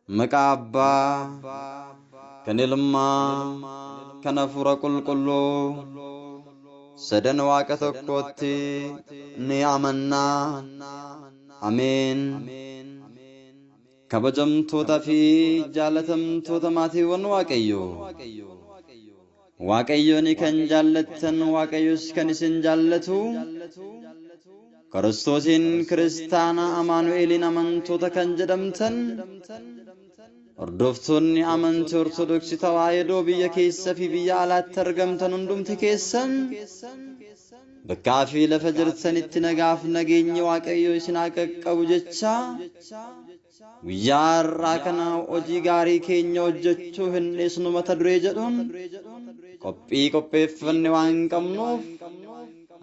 Makabba kanilma kanafura kulkullu sadan waaqa tokkotti ni amanna. Ameen. Kabajamtoota fi jaalatamtoota maatiiwwan Waaqayyoo. Waaqayyoon kan jaallattan Waaqayyos kan isin jaallatu. Kiristoosiin kiristaana Amaanu'eeliin amantoota kan jedhamtan. Hordoftoonni amantii Ortodoksii Tawaahidoo biyya keessa fi biyya alaatti argamtan hundumti keessan bakkaa fi lafa jirtanitti nagaaf nageenyi Waaqayyoo isin haa qaqqabu jecha guyyaa har'aa kana hojii gaarii keenya hojjechuu hin dhiisnu mata duree jedhuun qophii qopheeffanne waan qabnuuf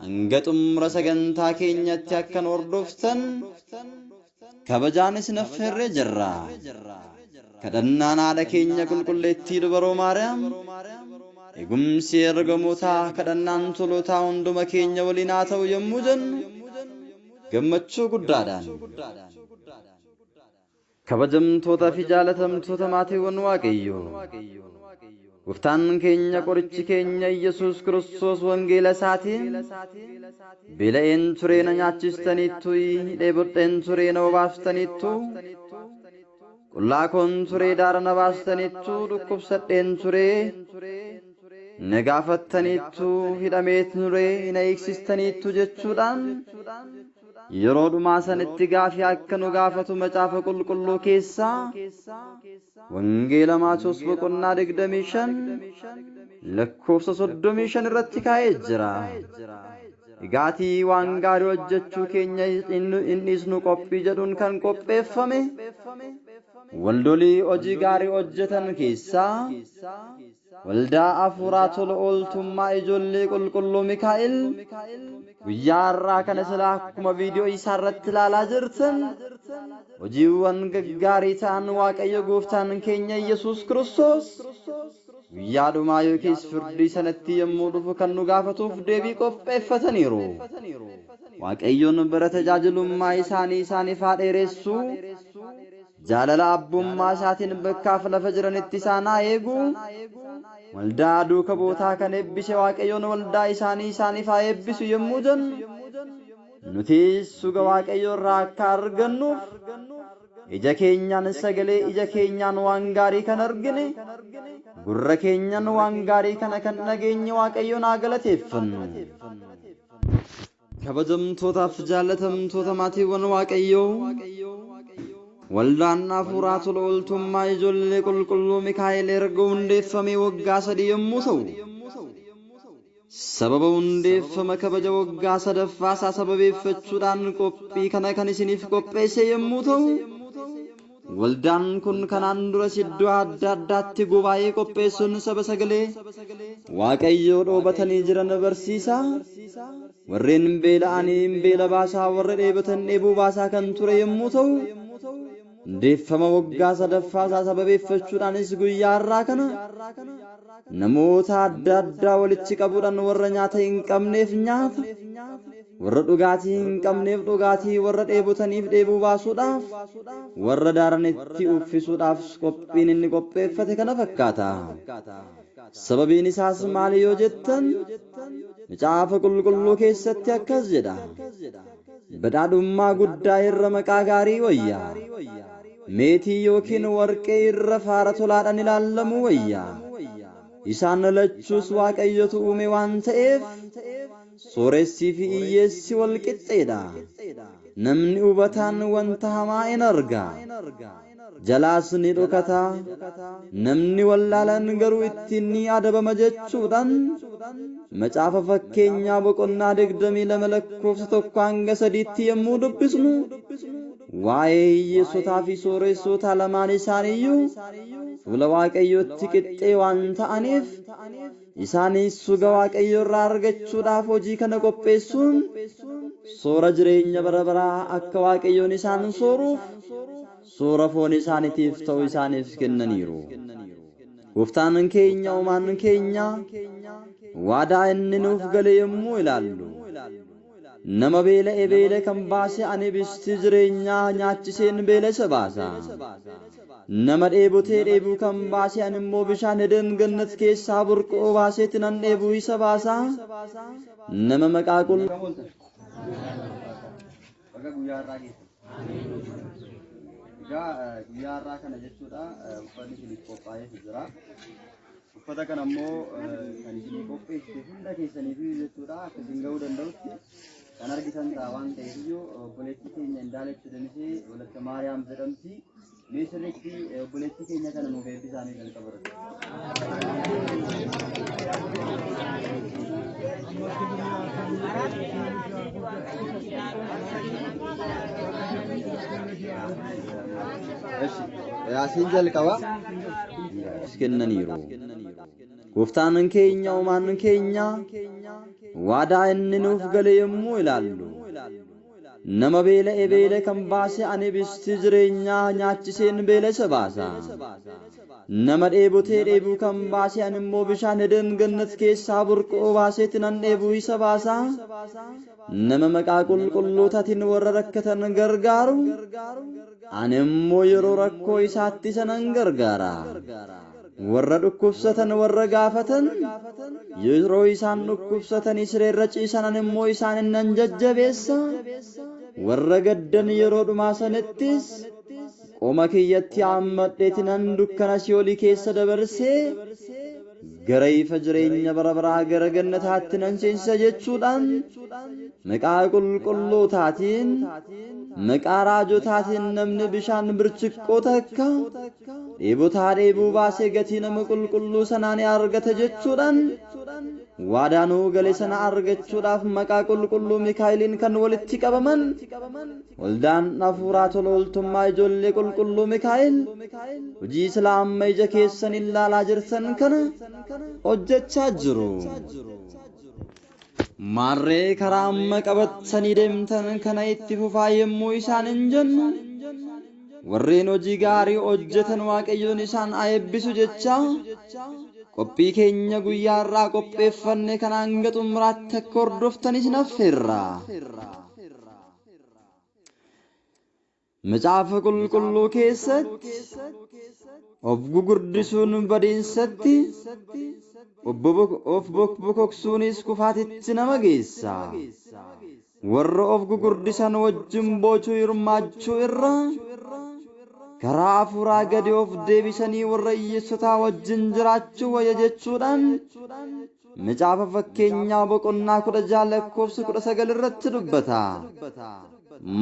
hanga xumura sagantaa keenyatti akka nu hordoftan kabajaan isin affeerree jirra. Kadhannaan haadha keenya qulqulleettii dubaroo Maariyaam eegumsi ergamootaa kadhannaan tolootaa hunduma keenya waliin haa ta'u yommuu jennu gammachuu guddaadhaan. Kabajamtoota fi jaalatamtoota maatiiwwan Waaqayyoo. Gooftaan keenya qorichi keenya Yesuus Kiristoos wangeela isaatiin beela'een turee na nyaachistaniittu, dheebodheen turee na obaaftaniittu, qullaa koon turee daara na baastaniittu, dhukkubsadheen turee na gaafattaniittu, hidhamee turee na eegsistaniittu jechuudhaan yeroo dhumaa sanitti gaafii akka nu gaafatu macaafa qulqulluu keessaa wangeela Maatewos boqonnaa 25 lakkoofsa 35 irratti kaa'ee jira. Egaatii waan gaarii hojjechuu keenya hin dhiisnu qophii jedhuun kan qopheeffame waldolii hojii gaarii hojjetan keessaa waldaa Hafuuraa Tola Ooltummaa Ijoollee Qulqulluu Mikaa'el guyyaa har'aa kana silaa akkuma viidiyoo isaa irratti ilaalaa jirtan hojiiwwan gaggaarii ta'an Waaqayyo Gooftaan keenya Yesuus Kiristoos guyyaa dhumaa yookiis firdii sanatti yommuu dhufu kan nu gaafatuuf deebii qopheeffataniiru. Waaqayyoon bara tajaajilummaa isaaniif haa dheeressu. Jaalala abbummaa isaatiin bakkaaf lafa jiranitti isaan haa eegu. Waldaa duuka bootaa kan eebbise Waaqayyoon waldaa isaaniif haa eebbisu yommuu jennu nuti suga Waaqayyoo irraa akka argannuuf ija keenyaan sagalee ija keenyaan waan gaarii kan argine gurra keenyaan waan gaarii kana kan nageenye Waaqayyoon haa galateeffannu. Kabajamtootaaf jaalatamtoota maatiiwwan Waaqayyoo. Waldaan Hafuuraa Tola Ooltummaa Ijoollee Qulqulluu Mikaa'el erga hundeeffamee waggaa 3 yommuu ta'u sababa hundeeffama kabaja waggaa 3ffaa isaa sababeeffachuudhaan qophii kana kan isiniif qopheesse yommuu ta'u waldaan kun kanaan duras iddoo adda addaatti gubaa'ee qopheessuun saba sagalee Waaqayyoo dhoobatanii jiran barsiisa. Warreen beela'anii beela baasaa, warra dheebotan dheebuu baasaa kan ture yommuu ta'u hundeeffama waggaa 3ffaa isaa sababeeffachuudhaanis guyyaa har'aa kana namoota adda addaa walitti qabuudhaan warra nyaata hin qabneef nyaata, warra dhugaatii hin qabneef dhugaatii, warra dheebotaniif dheebuu baasuudhaaf, warra daaranitti uffisuudhaaf qophiin inni qopheeffate kana fakkaata. Sababiin isaas maali yoo jettan macaafa qulqulluu keessatti akkas jedha. Badhaadhummaa guddaa irra maqaa gaarii wayya, meetii yookiin warqee irra faara tolaadhaan ilaallamu wayya. Isaan lachuus Waaqayyotu uume waan ta'eef sooressii fi hiyyeessi wal qixxeedha. Namni hubataan wanta hamaa hin arga, jalaas ni dhokata. Namni wallaalaan garuu ittiin ni adabama jechuudhaan macaafa fakkeenyaa boqonnaa 22 lakkoofsa 1 hanga 3tti yommuu dubbisnu waa'ee hiyyeessotaa fi sooressotaa lamaan isaaniiyyuu fuula Waaqayyootti qixxee waan ta'aniif isaanis suga Waaqayyoo irraa argachuudhaaf hojii kana qopheessuun soora jireenya bara baraa akka Waaqayyoon isaan sooruuf soora foon isaaniitiif ta'u isaaniif kennaniiru. Gooftaan keenya uumaan keenya waadaa inni nuuf gale yommuu ilaallu nama beela kan baase ani bisti jireenyaa nyaachiseen beela isa baasa. Nama dheebotee dheebuu kan baase ani immoo bishaan Eden gannat keessaa burqoo baaseeti nan dheebuu isa baasa. Nama maqaa guyyaa irraa kana jechuudha uffanni isiniif qophaa'ee jira. Uffata kana immoo kan isinii qopheessite hunda keessaniif jechuudha akka isin ga'uu danda'utti kan argitan ta'a waan ta'eef iyyuu obboleettii keenya Indaaletti Damisee Walatta Maariyaam jedhamti. Mee sirriitti obboleettii keenya kana nuuf eebbisaanii jalqabatu. Yaasiin jalqaba iskennaniiru. Gooftaan keenya uumaan keenya waadaa inni nuuf gale yommuu ilaallu nama beela kan baase ani bisti jireenyaa nyaachiseen beela isa baasa. Nama dheebotee dheebuu kan baase ani immoo bishaan Eden gannat keessaa burqoo baaseeti nan dheebuu isa baasa. Nama maqaa qulqullootaatiin warra rakkatan gargaaru ani immoo yeroo rakkoo isaatti isa nan gargaara. Warra dhukkubsatan warra gaafatan yeroo isaan dhukkubsatanii sireerra ciisan ani immoo isaan nan jajjabeessa. Warra gaddan yeroo dhumaa sanattis qoma kiyyatti hammadheeti nan dukkana Si'oolii keessa dabarsee gara ifa jireenya bara baraa gara gannataatti nan seensisa jechuudhaan maqaa qulqullootaatiin maqaa raajotaatiin namni bishaan birchiqqoo takka dheebotaa dheebuu baasee gatii nama qulqulluu sanaa ni argata jechuudhaan waadaanuu gale sana argachuudhaaf maqaa qulqulluu Mikaa'eliin kan walitti qabaman waldaan hafuuraa tola ooltummaa ijoollee qulqulluu Mikaa'el hojii islaamma ija keessan ilaalaa jirtan kana hojjechaa jiru. Maarree karaa amma qabatanii deemtan kana itti fufaa yommuu isaan hin jennu warreen hojii gaarii hojjetan Waaqayyoon isaan haa eebbisu jecha qophii keenya guyyaa irraa qopheeffanne kana hanga xumuraatti akka hordoftanis naffeerra. Macaafa qulqulluu keessatti of gugurdisuun badiinsatti of bokoksuunis kufaatitti nama geessa. Warra of gugurdisan wajjin boocuu hirmaachuu irra karaa hafuuraa gadi of deebisanii warra hiyyeessotaa wajjin jiraachuu wayya jechuudhaan macaafa fakkeenyaa boqonnaa 16 lakkoofsa 19 irratti dubbata.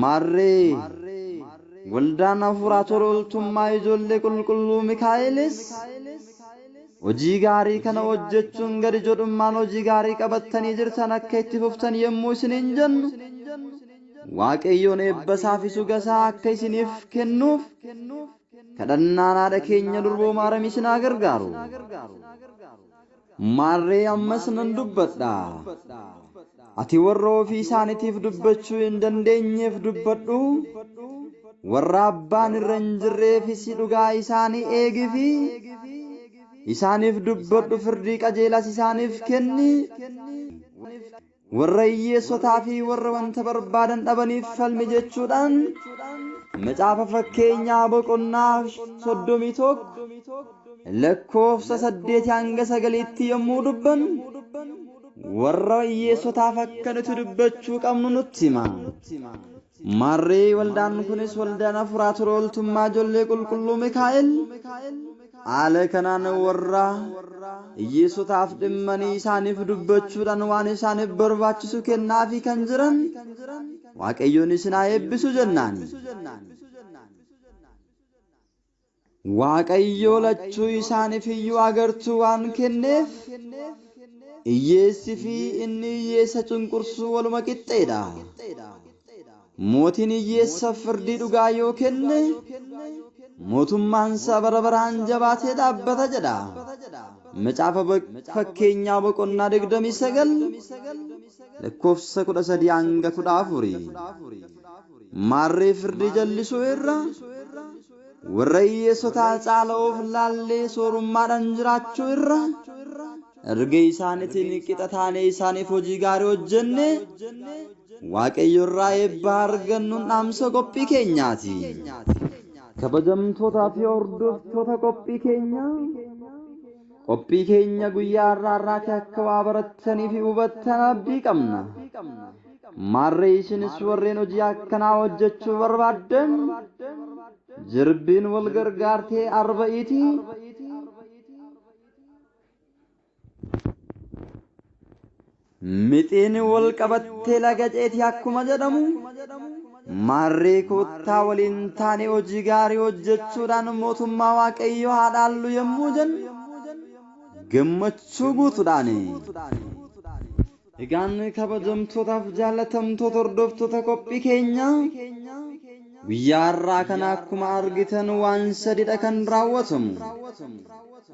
Maarree waldaan hafuuraa tola ooltummaa ijoollee qulqulluu Mikaa'elis hojii gaarii kana hojjechuun gadi jedhummaan hojii gaarii qabattanii jirtan akka itti fuftan yommuu isiniin jennu Waaqayyoon eebbasaa fi sugasaa akka isiniif kennuuf kadhannaan haadha keenya durboo Maariyaam isin haa gargaaru. Maarree ammas nan dubbadha. Ati warra ofii isaaniitiif dubbachuu hin dandeenyeef dubbadhu. Warra abbaan irra hin jirreefis dhugaa isaanii eegifi isaaniif dubbadhu firdii qajeelaas isaaniif kenni. Warra hiyyeessotaa fi warra wanta barbaadan dhabaniif falmi jechuudhaan macaafa fakkeenyaa boqonnaa 31 lakkoofsa 8 hanga 9 yommuu dubban warra hiyyeessotaaf akka nuti dubbachuu qabnu nutti hima. Maarree waldaan kunis waldaan hafuuraa tola ooltummaa ijoollee qulqulluu Mikaa'el haala kanaan warra hiyyeessotaaf dhimmanii isaaniif dubbachuudhaan waan isaaniif barbaachisu kennaafii kan jiran Waaqayyoon isin haa eebbisu jennaan. Waaqayyoo lachuu isaaniif iyyuu agartuu waan kenneef hiyyeessi fi inni hiyyeessa cunqursuu waluma qixxeedha. Mootiin hiyyeessa firdii dhugaa yoo kenne mootummaan isaa bara baraan jabaatee dhaabbata jedha. Macaafa fakkeenyaa boqonnaa 29 lakkoofsa 13 hanga 14. Maarree firdii jallisuu irra warra sotaa caala'uuf laallee soorummaadhaan jiraachuu irra erga isaaniitiin qixa taanee isaaniif hojii gaarii hojjenne Waaqayyo irraa eebba argannuun dhaamsa qophii keenyaati. Kabajamtootaa fi hordoftoota qophii keenya guyyaa har'aatti akka waa barattanii fi hubattan abdii qabna. Maarree isinis warreen hojii akkanaa hojjechuu barbaaddan jirbiin wal gargaartee arba'iiti. Mixiin wal qabattee lagaceeti akkuma jedhamu maarree koottaa waliin taane hojii gaarii hojjechuudhaan mootummaa Waaqayyoo haa dhaallu yommuu jennu gammachuu guutuudhaan. Egaan kabajamtootaaf jaallatamtoota hordoftoota qophii keenya guyyaa har'aa kana akkuma argitan waan sadidha kan raawwatamu.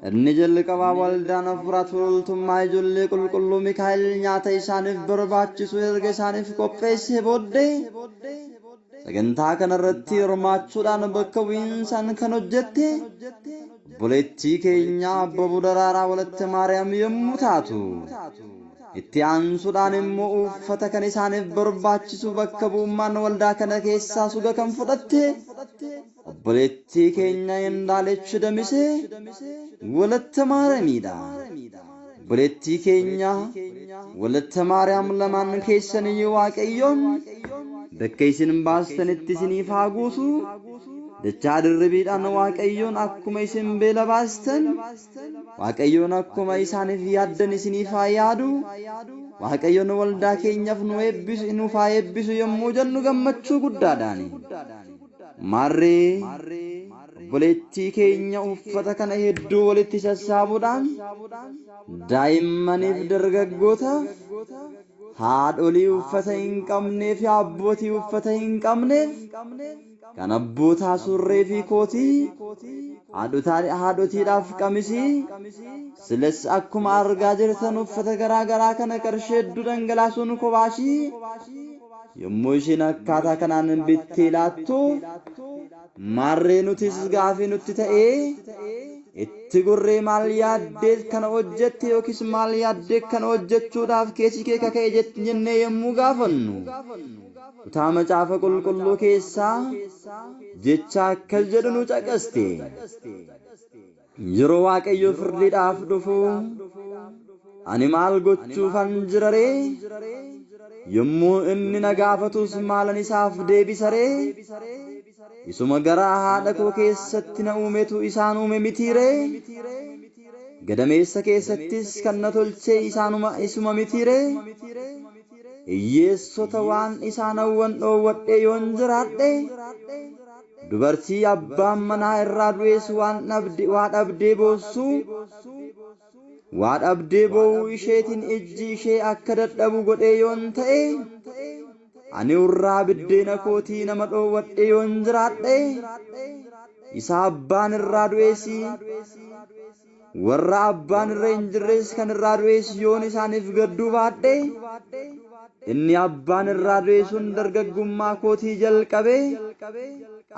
Inni jalqabaa waldaan hafuura toltummaa ijoollee qulqulluu Mikaa'el nyaata isaaniif barbaachisu erga isaaniif qopheessee booddee sagantaa kanarratti hirmaachuudhaan bakka bu'iinsaan kan hojjette obboleettii keenya Abbabuu Daraaraa Walatte Maariyaam yommuu taatu itti aansuudhaan immoo uffata kan isaaniif barbaachisu bakka bu'ummaan waldaa kana keessaa suga kan fudhatte obboleettii keenya Indaalech Damisee Walatte Maariyaamidha. Obboleettii keenya Walatte Maariyaam lamaan keessanii Waaqayyoon bakka isin baastanitti isiniif haa guutu. Dachaa dirribiidhaan Waaqayyoon akkuma isin beela baastan Waaqayyoon akkuma isaaniif yaaddan isiniif haa yaadu. Waaqayyoon waldaa keenyaaf nuuf haa eebbisu yommuu jennu gammachuu guddaadhaan. Maarree obboleettii keenya uffata kana hedduu walitti sassaabuudhaan daa'immaniif dargaggootaaf haadholii uffata hin qabneef abbootii uffata hin qabneef kan abbootaa surree fi kootii haadhotiidhaaf qamisii silas akkuma argaa jirtan uffata garaa garaa kana qarshii hedduu dhangalaasuun kobaashii yommuu isheen akkaataa kanaan bittee laattu maarree nutis gaafii nutti ta'ee itti gurree maal yaaddee kana hojjette yookiis maal yaaddee kana hojjechuudhaaf keessi kee kaka'e jennee yommuu gaafannu kutaa macaafa qulqulluu keessaa jecha akkas jedhu nu caqaste. Yeroo Waaqayyo firdiidhaaf dhufu ani maal gochuufan jira ree? Yommuu inni na gaafatus maalan isaaf deebisa ree? Isuma garaa haadha koo keessatti na uumetu isaan uume miti ree? Gadameessa keessattis kan na tolche isuma miti ree? Hiyyeessota waan isaan hawwan dhoowwadhe yoon jiraadhe dubartii abbaan manaa irraa du'ees waa dhabdee boossu waa dhabdee boo'uu isheetiin ijji ishee akka dadhabu godhee yoon ta'e ani urraa biddeena kootii nama dhoowwadhe yoon jiraadhe isa abbaan irraa du'ees warra abbaan irra hin jirres kan irraa du'ees yoon isaaniif gadduu baadhe inni abbaan irraa du'e sun dargaggummaa kootii jalqabe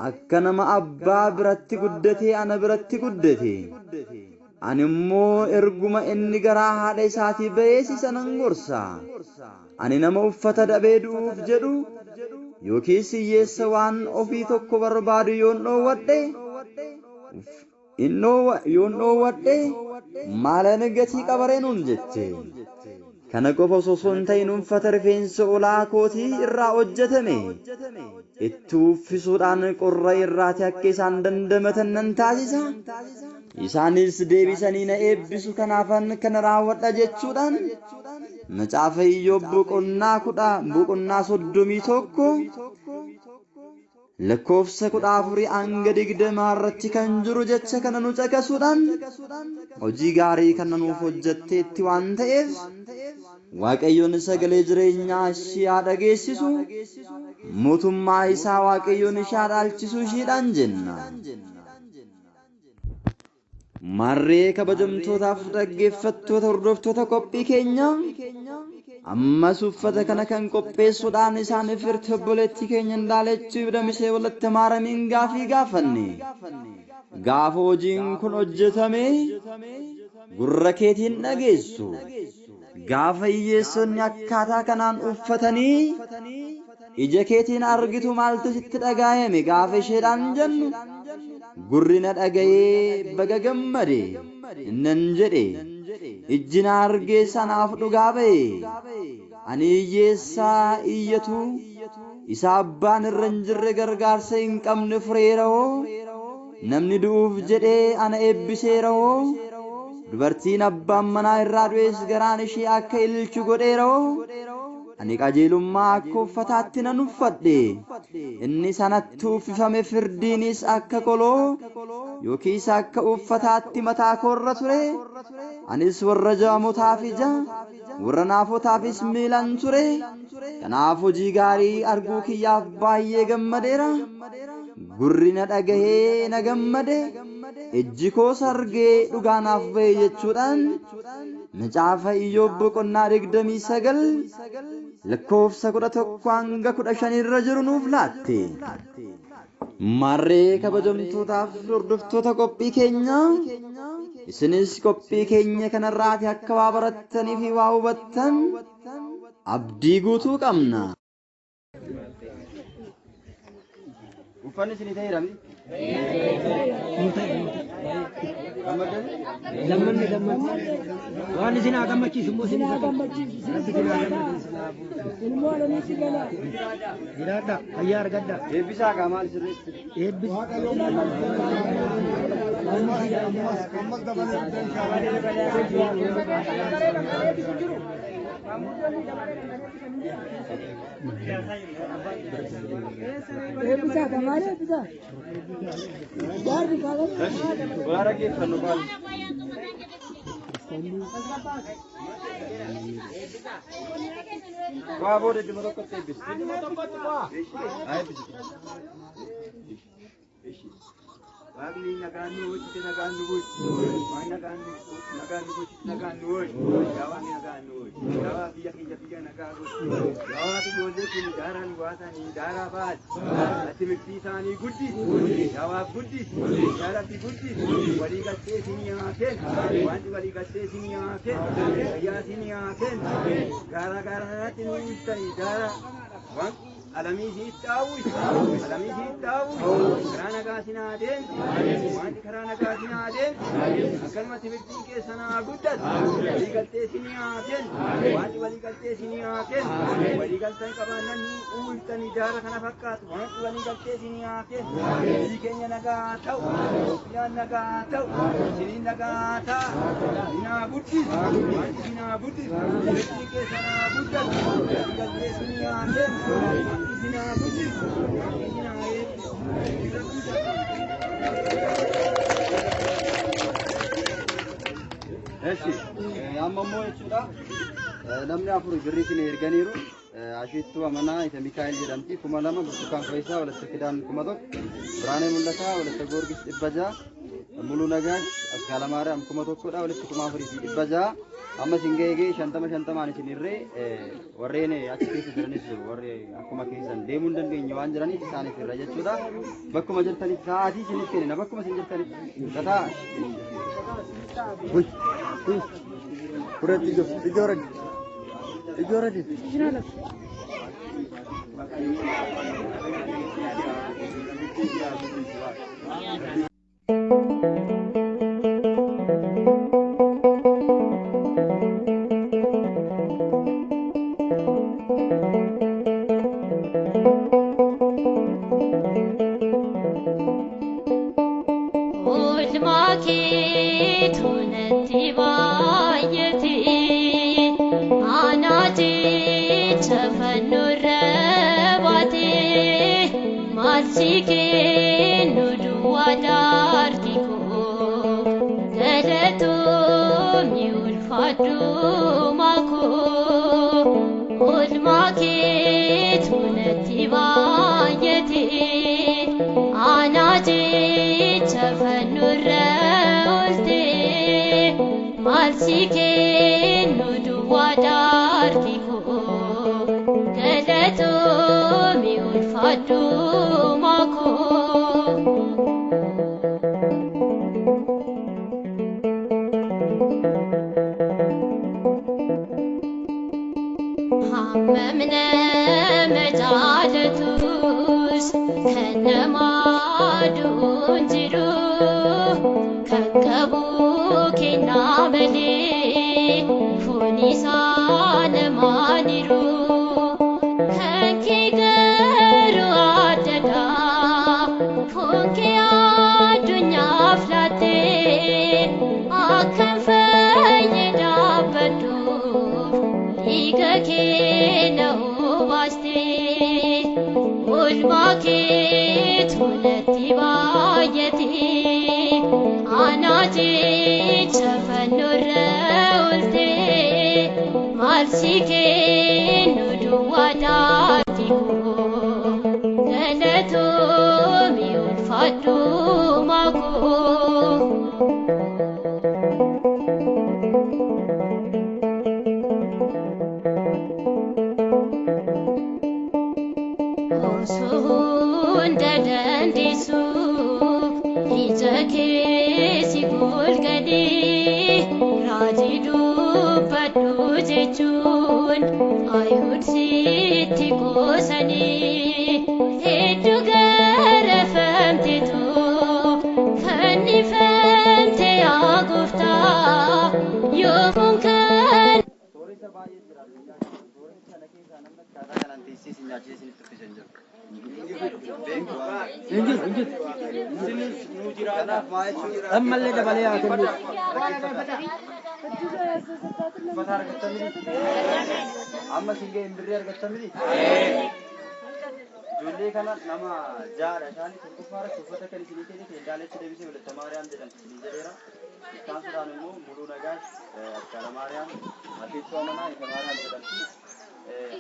akka nama abbaa biratti guddate ana biratti guddate ani immoo erguma inni garaa haadha isaatii ba'ees isa nan gorsa. Ani nama uffata dhabee du'uuf jedhu yookiis hiyyeessa waan ofii tokko barbaadu yoon dhoowwadhe maalan gatii qabaree nuun jette. Kana qofa osoo hin ta'in uffata rifeensa olaa kootii irraa hojjetame itti uffisuudhaan qorra irraati akka isaan dandamatan nan taasisa. Isaanis deebisanii na eebbisu kanaafan kana raawwadha jechuudhaan macaafa Iyyoob boqonnaa 31 lakkoofsa 14 hanga 20 irratti kan jiru jecha kana nu caqasuudhaan hojii gaarii kana nuuf hojjetteetti waan ta'eef Waaqayyoon sagalee jireenyaa ishee haa dhageessisu mootummaa isaa Waaqayyoon ishee haa dhaalchisu isheedhaan jenna. Marree kabajamtootaaf dhaggeeffattoota hordoftoota qophii keenya ammas uffata kana kan qopheessuudhaan isaaniif hirti obboleettii keenya Indaalechuu Ibdamisee walitti maaramiin gaafii gaafanne. Gaafa hojiin kun hojjetame gurra keetiin dhageessu. Gaafa hiyyeessonni akkaataa kanaan uffatanii ija keetiin argitu maaltu sitti dhagaayame gaafa isheedhaan jennu. Gurri na dhagayee baga gammade nan jedhe ijji na argee sanaaf dhugaa ba'e. Ani hiyyeessaa iyyatu isa abbaan irra hin jirre gargaarsa hin qabne fureera hoo. Namni du'uuf jedhee ana eebbiseera hoo. Dubartiin abbaan manaa irraa du'es garaan ishee akka ilchu godheera hoo. Ani qajeelummaa akka uffataatti nan uffadhe. Inni sanatti uffifame firdiinis akka qoloo yookiis akka uffataatti mataa koorra ture. Anis warra jaamotaaf ija warra naafotaafis miilan ture. Kanaaf hojii gaarii arguu kiyyaaf baay'ee gammadeera. Gurri na dhagahee na gammade. Ijji koos argee dhugaanaaf ba'e jechuudhaan macaafa Iyyoob boqonnaa 29 lakkoofsa 11 hanga 15 irra jiru nuuf laatte. Marree kabajamtootaaf hordoftoota qophii keenya isinis qophii keenya kanarraati akka waa barattanii fi waa hubattan abdii guutuu qabna. Uffanni isinii ta'eerami? Waan isin haa gammachiisu immoo isin jiraadha ayyaa argadha. Eebbisaa qaamaan sirriitti. Waa booda dhimma tokkotti eebbisi. Waaqni nagaan nu hojjete nagaan nu hojjete waan nagaan nu hojjete nagaan nu hojjete yaa waaqni nagaan nu hojjete yaa waaqni biyya nagaa hojjete yaa waaqni ijoollee kun daaraan waatanii daaraa baati ati murtii isaanii guddisi yaa waaq guddisi yaa rabbi guddisi walii galtee isinii haa kennu wanti walii galtee isinii haa kennu fayyaa isinii haa kennu gaara gaaraatti nu ibsanii gaara waan alamii si ta'u karaa nagaa sinaadeen wanti karaa nagaa sinaadeen akkanumatti mirtiin keessa naa guddatu walii galtee sinii haa kennu wanti walii galtee sinii haa kennu walii galtan qabaannan nu uwwiftanii daara kana fakkaatu wanti walii galtee sinii haa kennu biyyi keenya nagaa ta'u Itoophiyaan nagaa ta'u siniin nagaa ta'a sinaa guddisu wanti sinaa guddisu mirtiin keessa naa guddatu walii galtee sinii haa kennu ammoo jechuudha namni afur birrii isin erganiiru ashiittuu amanaa isa Mikaa'el jedhamti 2000 burtukaan Faayisaa walatta Kidaan 1000 Biraanee Mul'ataa walatta Goorgis 600 Muluu Nagaash Askaala Maariyaam 1000 dha walitti 4000 amma singeegee 50 isin irree warreen achi keessa jiranis warri akkuma keessan deemuu hin dandeenye waan jiraniif isaaniif irra jechuudha bakkuma jirtaniif sa'aatii isiniif kennina bakkuma isin jirtaniif tataa Kuret ijoorati Ana je chafanurra ulte ulfaadhu makoo. Hammamne majalatus kennamaadhuun jiru kan qabu kennaa malee foon isaa namaaniru kan kee garuu addadha foon kee addunyaaf laattee akkan fayyee dhaabbadhuuf dhiiga kee na obaastee oolmaa keetu natti baay'atee anaa jecha fannoorra ooltee maal si kennu duwwaadhaati koo galatoomii ulfaadhu makoo. Hunda dandeessu ija keesi golgadhee raajii dubbadhu jechuun Ayihud sitti qoosanii hedduu garafamteetu fannifamte yaa Gooftaa yoomuun kan. Ammallee dabalee haa kennu. Amma singe imbirri argattamini. Ijoollee kana nama jaadha isaanii tokkoffaara uffata kan isinii kenni kendaalatti deebisee walitti Maariyaam jedhamti isinii jedheera. Isaan sudhaan immoo Muluu Nagaash Askaala Maariyaam Atiichoo Amanaa Ita Maariyaam jedhamti.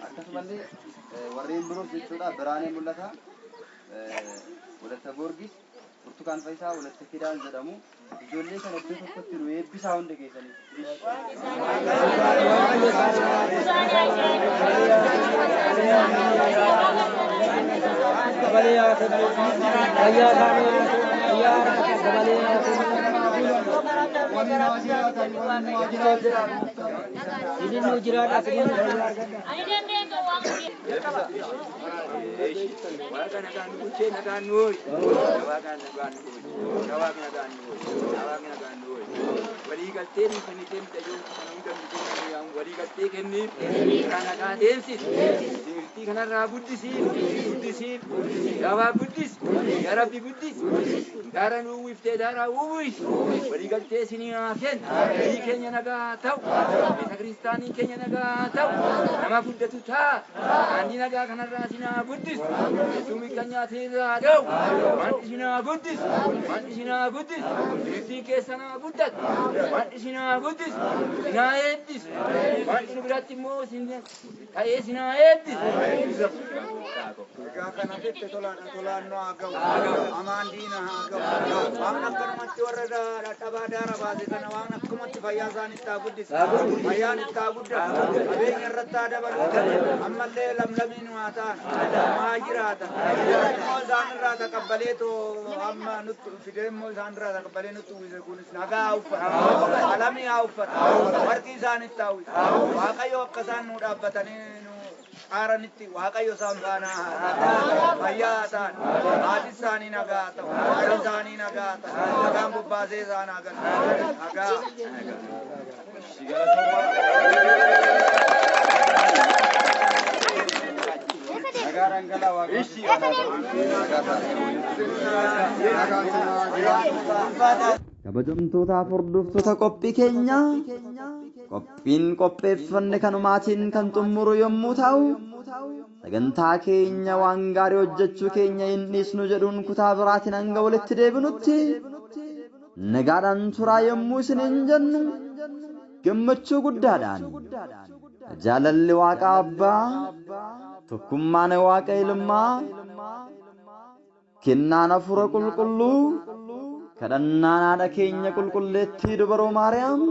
Akkasumallee warreen biroos jechuudha Biraanee Mul'ataa Walatta Goorgis Burtukaan Fayisaa Walatta Kidaan jedhamu. Ijoollee kana iddoo tokkotti nu eebbisaa hunda keessanii. Dabalee haa kennu. Fayyaa isaanii fayyaa dabalee haa kennu. Idin nu jiraadha idin nu kanarraa guddisiin gabaa guddis garabbi guddis gaara nu uwwiftee daaraa uwwis walii galtee isinii haa kennu biyyi keenya nagaa ta'u beesa kiristaaniin keenya nagaa ta'u nama guddatu ta'a daandii nagaa kanarraa isin haa guddis hedduu kan nyaatirraa dha'u waan isin haa guddis waan isin haa guddis birtii keessan haa guddatu waan isin haa guddis isin haa eebbis waan isin biratti immoo isin ta'ee isin haa eebbis. Kana fette tolaannoo haa ga'u amaan diina haa ga'u waan akkanumatti warra dadhabaa daara baase kana waan akkumatti fayyaa isaanitti haa guddisa fayyaan itti haa guddatu qabeenya irratti haa dabalu ammallee lamlamiin haa ta'an haa jiraatan immoo isaan irraa taqabbaleetoo amma nutti fidee immoo isaan irraa taqabbalee nutti uwwise kunis nagaa haa uffatu qalamii haa uffatu warqii isaanitti haa uwwisa Waaqayyo akka isaan nu dhaabbatanii Aranitti Waaqayyo isaan faana fayyaa ta'an haati isaanii nagaa ta'u warri isaanii nagaa ta'u nagaan bobbaasee isaan haa galu nagaa. Kabajamtootaaf hordoftoota qophii keenya qophiin qopheeffanne kanumaatiin kan xumuru yommuu ta'u sagantaa keenya waan gaarii hojjechuu keenya hin dhiisnu jedhuun kutaa biraatiin hanga walitti deebinutti nagaadhaan turaa yommuu isiniin jennu gammachuu guddaadhaan jaalalli Waaqa Abbaa tokkummaan Waaqa Ilmaa kennaan Hafuura Qulqulluu kadhannaan haadha keenya qulqulleettii dubaroo Maariyaam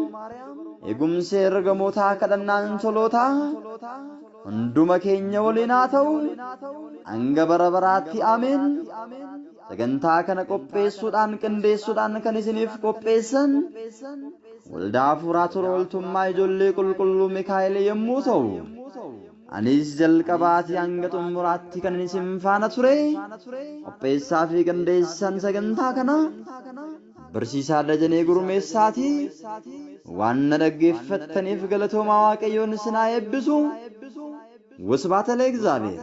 eegumsi ergamootaa kadhannaan tolootaa hunduma keenya waliin haa ta'u hanga bara baraatti ameen. Sagantaa kana qopheessuudhaan qindeessuudhaan kan isiniif qopheessan waldaa Hafuuraa Tola Ooltummaa ijoollee qulqulluu Mikaa'el yommuu ta'u, anis jalqabaatii hanga xumuraatti kan isin faana ture. Qopheessaa fi qindeessan sagantaa kana barsiisaa Dajanee Gurmeessaati. waan na dhaggeeffattaniif galatoomaa Waaqayyoon isin haa eebbisu. Wasbaata ለእግዚአብሔር